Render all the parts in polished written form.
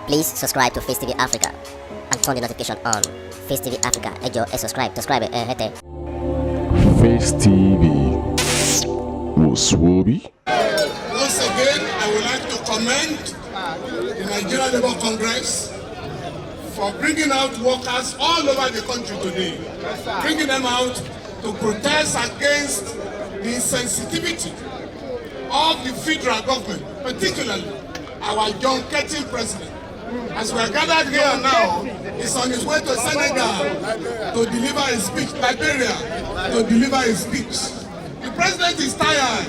Please subscribe to Face TV Africa and turn the notification on. Face TV Africa, ẹ jọ̀ọ́ ẹ subscribe, hete. Face TV was Swoby. Once again, I would like to commend the Nigerian Labour Congress for bringing out workers all over the country today, bringing them out to protest against the insensitivity of the federal government, particularly our young Ketin president. As we are gathered here now, he's on his way to Senegal to deliver his speech, Liberia to deliver his speech. The president is tired.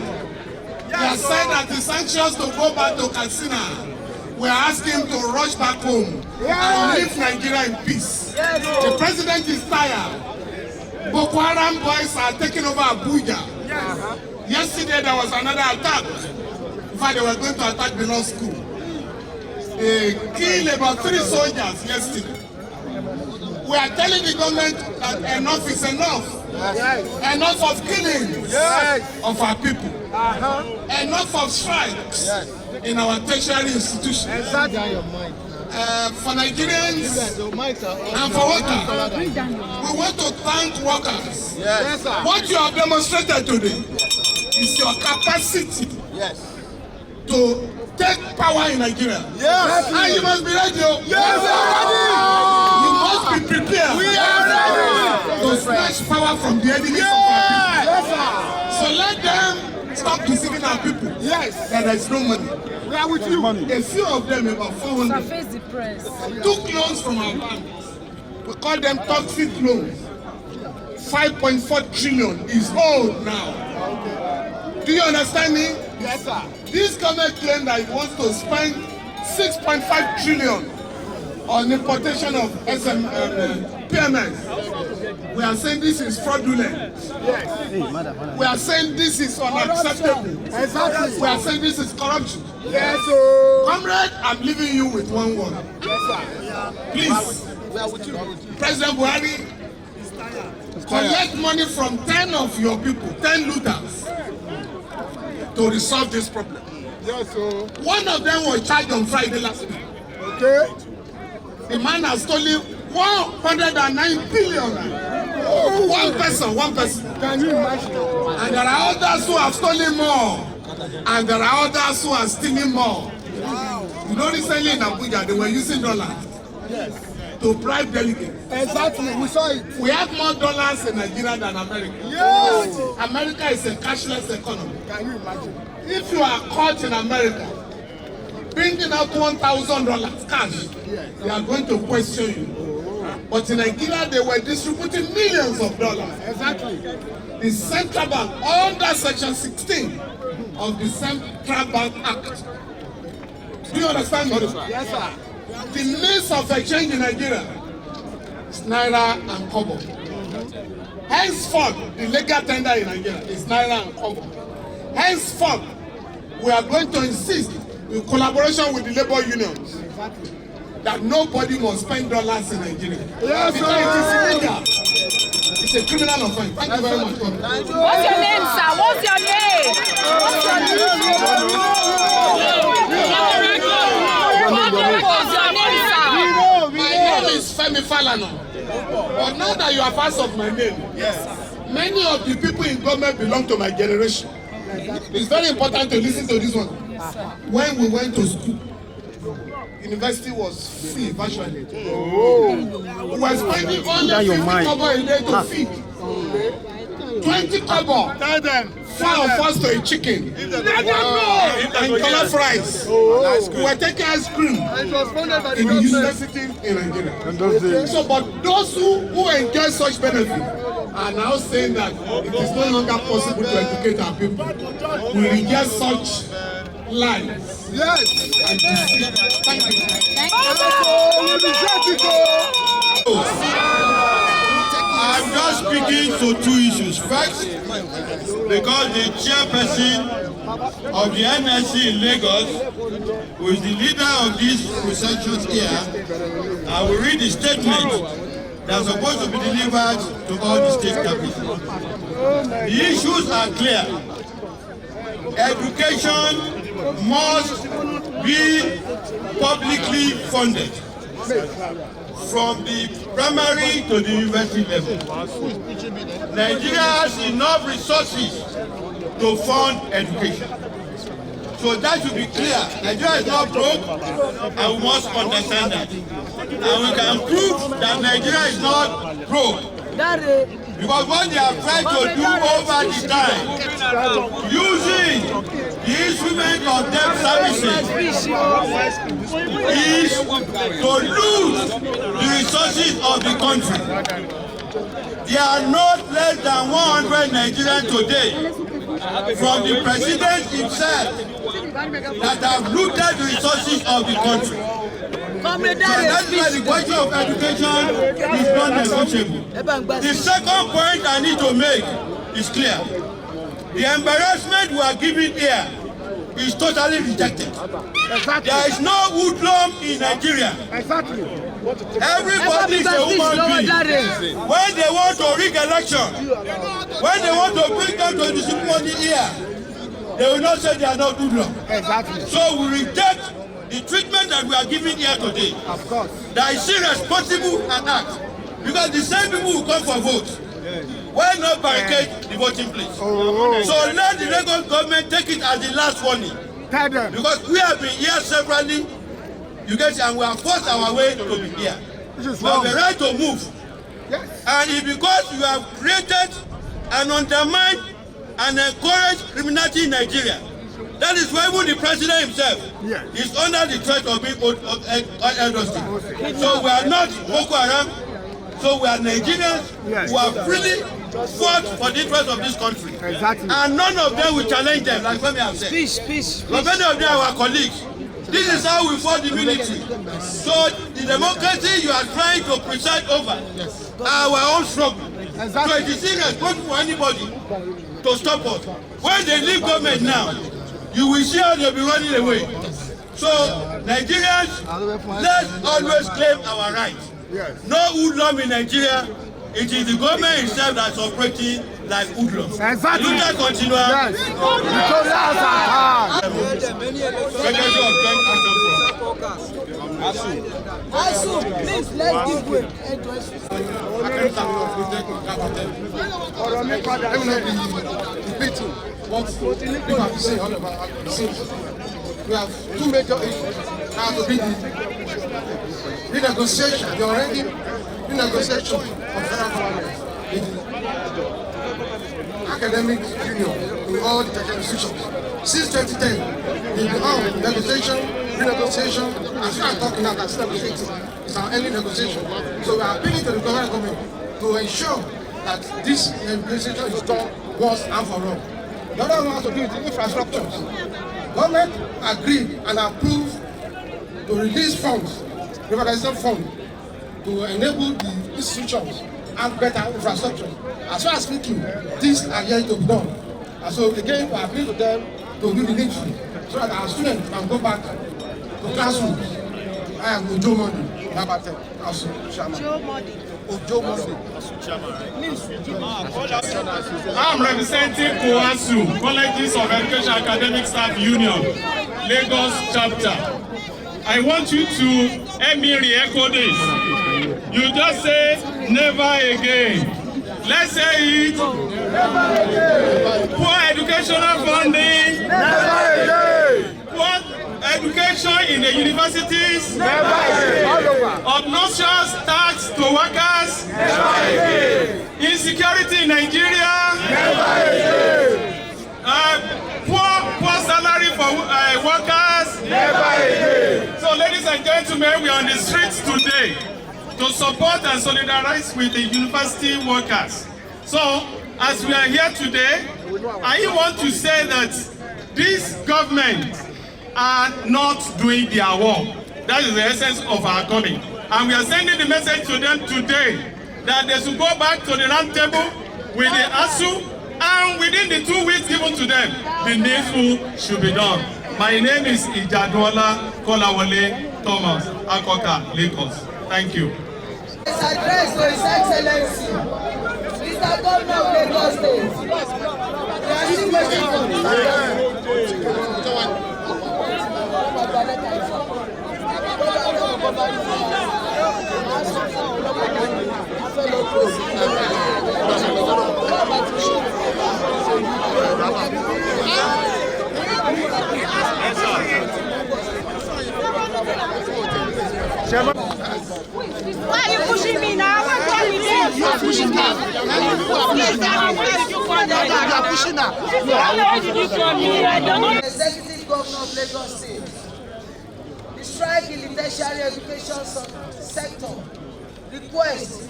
He has said that he's anxious to go back to Katsina. We are asking him to rush back home and leave Nigeria in peace. The president is tired. Boko Haram boys are taking over Abuja. Yesterday there was another attack. In fact, they were going to attack the law school. They killed about 3 soldiers yesterday. We are telling the government that enough is enough. Enough of killings of our people. Enough of strikes in our tertiary institutions. For Nigerians and for workers, we want to thank workers. What you have demonstrated today is your capacity to take power in Nigeria. And you must be ready. You must be prepared to snatch power from the enemies of our people. So let them stop deceiving our people that there is no money. We are with you. A few of them, about 400, took loans from our banks. We call them toxic loans. 5.4 trillion is old now. Do you understand me? Yes, sir. This government claims that it wants to spend 6.5 trillion on importation of PMS. We are saying this is fraudulent. We are saying this is unacceptable. We are saying this is corruption. Comrade, I'm leaving you with one word. Please, President Buhari, collect money from 10 of your people, 10 looters, to resolve this problem. One of them was charged on Friday last week. The man has stolen 109 billion. One person. Can you imagine? And there are others who have stolen more. And there are others who are stealing more. You know, recently in Abuja, they were using dollars to bribe delegates. Exactly, we saw it. We have more dollars in Nigeria than America. America is a cashless economy. Can you imagine? If you are caught in America bringing out $1,000 cash, they are going to question you. But in Nigeria, they were distributing millions of dollars. Exactly. The Central Bank, under Section 16 of the Central Bank Act. Do you understand me? Yes, sir. The means of exchange in Nigeria is Naira and Kobo. Henceforth, the legal tender in Nigeria is Naira and Kobo. Henceforth, we are going to insist in collaboration with the labor unions that nobody must spend dollars in Nigeria. Because it is illegal. It's a criminal offense. Thank you very much. What's your name, sir? What's your name? My name is Femi Falana. But now that you have asked of my name, many of the people in government belong to my generation. It's very important to listen to this one. When we went to school, university was free virtually. We were spending only 50 kobo a day to feed. 20 kobo. Tell them. 4 of us to a chicken. And color fries. We were taking ice cream in the university in Nigeria. So, but those who enjoy such benefit are now saying that it is no longer possible to educate our people. We reject such lies. And thank you. I'm just speaking to 2 issues. First, because the chairperson of the NSC in Lagos, who is the leader of this procession here, I will read the statement that is supposed to be delivered to all the state capitals. The issues are clear. Education must be publicly funded from the primary to the university level. Nigeria has enough resources to fund education. So that should be clear. Nigeria is not broke, and we must understand that. And we can prove that Nigeria is not broke. Because what they have tried to do over the time, using the instrument of debt services, is to lose the resources of the country. There are not less than 100 Nigerians today, from the president himself, that have looted the resources of the country. So that's why the question of education is not negotiable. The second point I need to make is clear. The embarrassment we are giving here is totally rejected. There is no hoodlum in Nigeria. Everybody is a human being. When they want to rig election, when they want to bring them to the ceremony here, they will not say they are not hoodlum. So we reject the treatment that we are giving here today. Of course. That is irresponsible and act. Because the same people who come for votes, why not barricade the voting place? So let the Lagos government take it as the last warning. Because we have been here severally, you get it, and we have forced our way to be here. We have the right to move. Yes. And it's because you have created and undermined and encouraged criminality in Nigeria. That is why even the president himself is under the threat of being elderly. So we are not Boko Haram. So we are Nigerians who have freely fought for the interest of this country. And none of them will challenge them, like Femi have said. But many of them are our colleagues. This is how we fought the military. So the democracy you are trying to preside over our own struggle. So it is irresponsible for anybody to stop us. When they leave government now, you will see how they'll be running away. So, Nigerians, let's always claim our rights. No hoodlum in Nigeria. It is the government itself that's operating like hoodlums. Exactly. Do that continue. Yes. Secretary of Joint Action Asu, please, let's give way. What you have to say all about we have two major issues. Now to be the renegotiation, the already renegotiation of federal government in academic union in all the technical institutions. Since 2010, they've been on negotiation, renegotiation, and so I'm talking now that's negotiating. It's an early negotiation. So we are appealing to the government to ensure that this negotiation is done once and for all. The other one has to do with the infrastructures. Government agreed and approved to release funds, privatization fund, to enable the institutions and better infrastructure. As far as speaking, these are yet to be done. And so again, we appeal to them to do the needful so that our students can go back to classrooms. I am Ojo Monday, Nabatek, Asu, Chairman. Ojo Monday. I'm representing COASU, Colleges of Education Academic Staff Union, Lagos chapter. I want you to help me re-echo this. You just say, never again. Let's say it. Never again. Poor educational funding. Never again. Poor education in the universities. Never again. Obnoxious tax to workers. Never again. Insecurity in Nigeria. Never again. Poor salary for workers. Never again. So, ladies and gentlemen, we are on the streets today to support and solidarize with the university workers. So, as we are here today, I want to say that this government are not doing their work. That is the essence of our coming. And we are sending the message to them today that they should go back to the round table with the ASU, and within the 2 weeks given to them, the needful should be done. My name is Ijaduola Kolawole Thomas, Akoka, Lagos. Thank you. His address to His Excellency, Mr. Governor of Lagos State. We are still waiting for this. Why are you pushing me now? What's wrong with you? You are pushing me. Where did you find that? You are pushing her. Where did you find me? I don't know. Executive Governor of Lagos State. The strike in the tertiary education sector request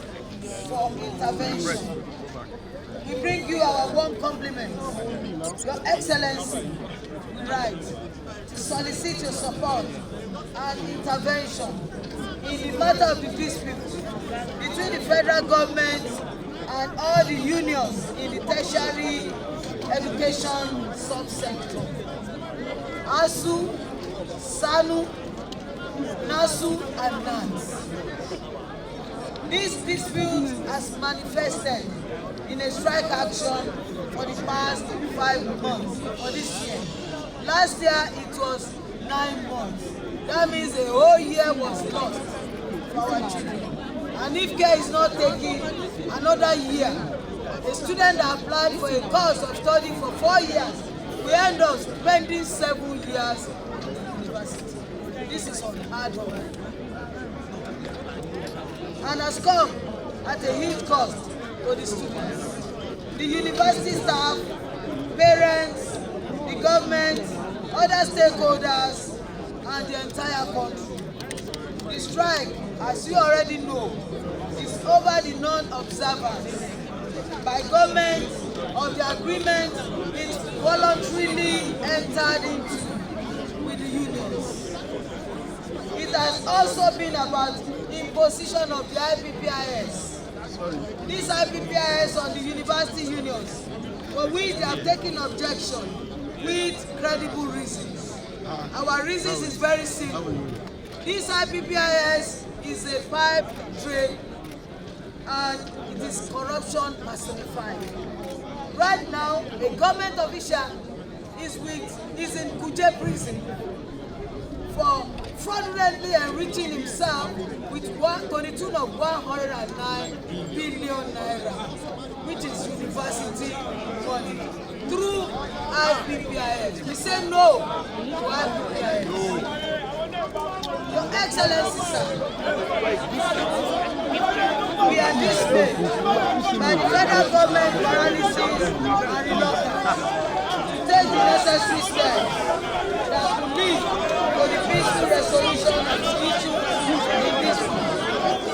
for intervention. We bring you our warm compliment. Your Excellency, we write to solicit your support and intervention in the matter of the dispute between the federal government and all the unions in the tertiary education subsector. ASU, SANU, NASU, and NANS. This dispute has manifested in a strike action for the past 5 months for this year. Last year it was 9 months. That means a whole year was lost for our children. And if care is not taken, another year, a student that applied for a course of study for 4 years will end up spending 7 years in the university. This is unheard of and has come at a huge cost to the students, the university staff, parents, the government, other stakeholders, and the entire country. The strike, as you already know, is over the non-observance by government of the agreement it voluntarily entered into with the unions. It has also been about imposition of the IPPIS. This IPPIS on the university unions, for which they have taken objection with credible reasons. Our reasons is very simple. This IPPIS is a pipe dream and it is corruption personified. Right now, a government official is in Kuje prison for fraudulently enriching himself with to the tune of 109 billion naira, which is university money, through IPPIS. We say no to IPPIS. Your Excellency, sir, we are dismayed by the federal government paralysis and reluctance to take the necessary steps that will lead to the peaceful resolution of the issue in this one,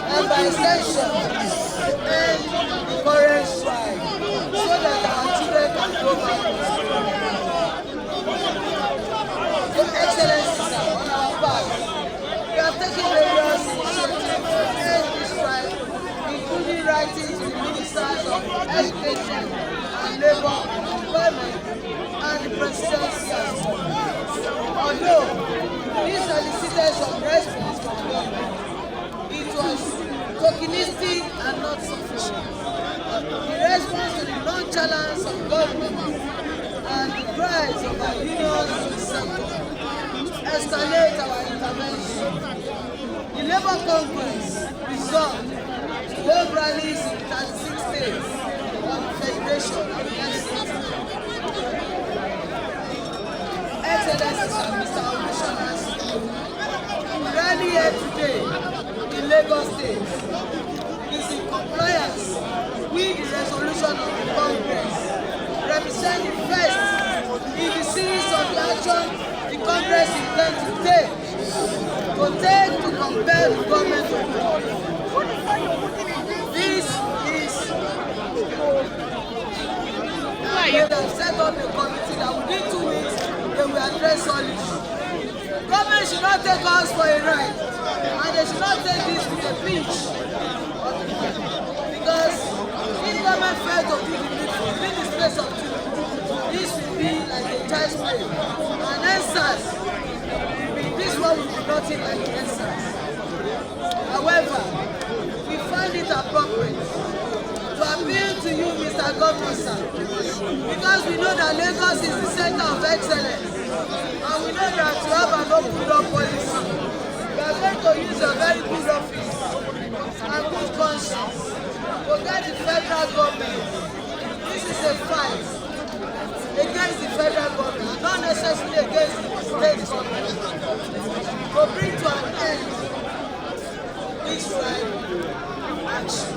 and by extension, to end the current strike so that our children can go back to school. Your Excellency, sir, on our part, we have taken various initiatives to end this strike, including writing to the Ministers of Education and Labour, Employment, and the Presidency as well. Although this elicited some response from the government, it was tokenistic and not sufficient. The response to the nonchalance of government and the cries of our unions in the sector escalate our intervention. The Labour Congress resolved to hold rallies in 36 states on the Federation of the NCT. Excellencies and Mr. Commissioners, the rally here today in Lagos State is in compliance with the resolution of the Congress, representing first in the series of the action the Congress intends to compel the government to do. This is they have set up a committee that within 2 weeks they will address all issues. Government should not take us for a ride, and they should not take this with a pinch, because if government fails to do the needful within the space of 2 weeks, this will be like a child's play, and answers this one will be nothing like the answers. However, we find it appropriate to appeal to you, Mr. Governor, sir, because we know that Lagos is the center of excellence, and we know that you have an open door policy to use your very good office and good conscience to get the federal government. This is a fight against the federal government, not necessarily against the state government, to bring to an end this right action.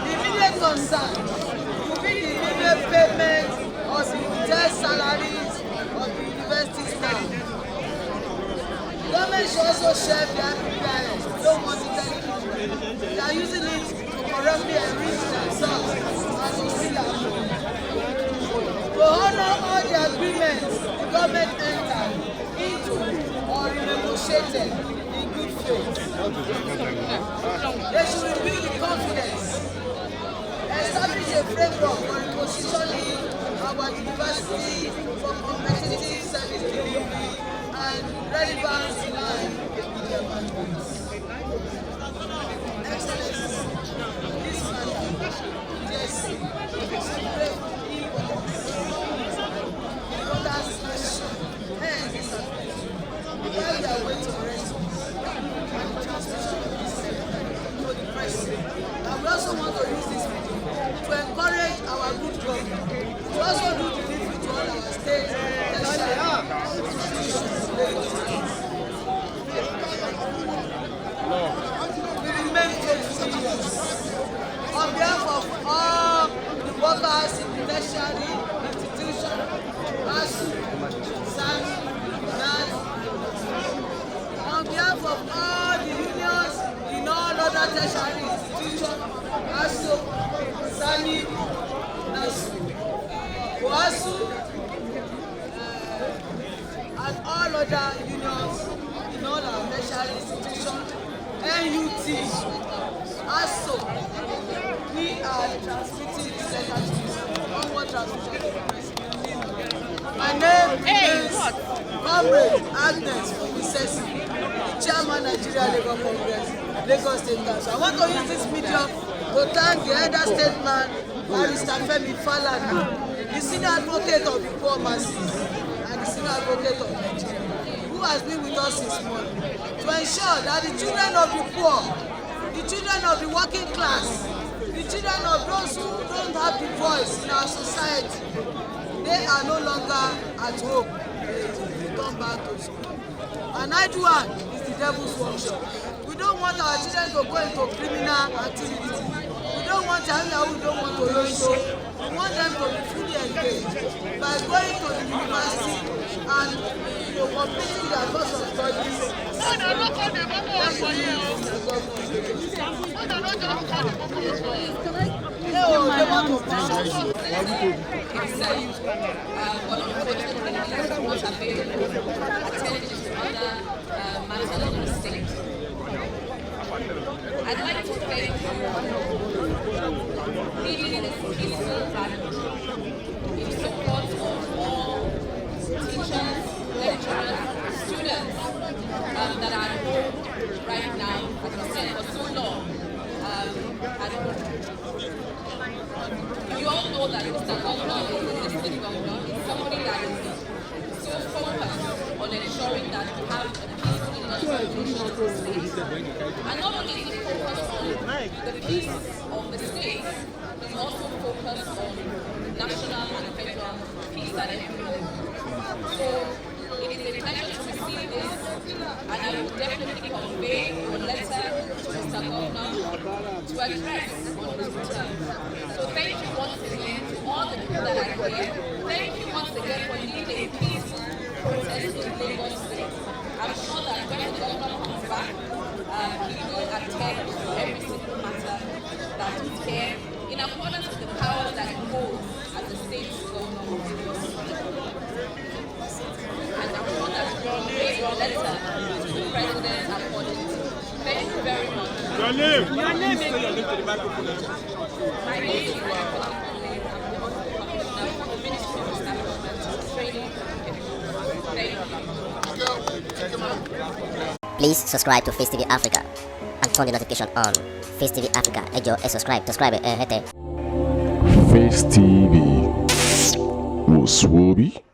The immediate concern will be the immediate payment of the retained salaries of the university staff. The government should also share their PPIS. We don't want it anymore. They are using it to correctly enrich themselves and to steal our money. To honor all the agreements the government entered into or renegotiated in good faith. They should rebuild the confidence, establish a framework for repositioning our university for competitive service delivery and relevance in line with their mandates. Excellency, this matter, yes, celebrate importance question and disagreement while we are waiting for response and the transmission of this to the president. And we also want to use this meeting to encourage our good government to also do delivery to all our state we remain faithful to you. On behalf of all the workers in the tertiary institution, ASU, SAN, NAN, on behalf of all the unions in all other tertiary institutions, ASU, SANI, NASU, OASU, and all other unions in all our tertiary institutions, NUT, ASO, we are transmitting this letter to you. One more transmission to the president. My name is Comrade Agnes Mesage, the chairman Nigeria Labour Congress, Lagos State Council. I want to use this medium to thank the elder statesman, Barrister Femi Falana, the senior advocate of the poor masses and the senior advocate of Nigeria, who has been with us since morning, to ensure that the children of the poor, the children of the working class, the children of those who don't have the voice in our society, they are no longer at home. They return back to school. An idle one is the devil's workshop. We don't want our children to go into criminal activity. We don't want Yahoo, we don't want Oloito. We want them to be fully engaged by going to the university and completing their course of studies. I'd like to thank you for leading this peaceful rally in support of all teachers, lecturers, students that are at home right now, as I said, for so long at home. You all know that Mr. Governor is a district governor. It's somebody that is so focused on ensuring that we have a peaceful transition of the state. And not only is he focused on the peace of the state, he's also focused on national and federal peace at every level. So it is a pleasure to receive this, and I will definitely convey your letter to Mr. Governor to address on his return. So thank you once again to all the people that are here. Thank you once again for leading a peaceful protest in Lagos State. I'm sure that when the governor comes back, he will attend to every single matter that is here in accordance with the powers that he holds as the state governor of Lagos State. And I'm sure that you will make your letter to the president accordingly. Thank you very much. Your name? Your name is to the microphone. My name is Femi Falana. I'm from the Ministry of Establishment, Training, and Education. Thank you. Please subscribe to Face TV Africa and turn the notification on. Face TV Africa, ẹ jọ̀ọ́ ẹ subscribe, hete. Face TV was Swoby.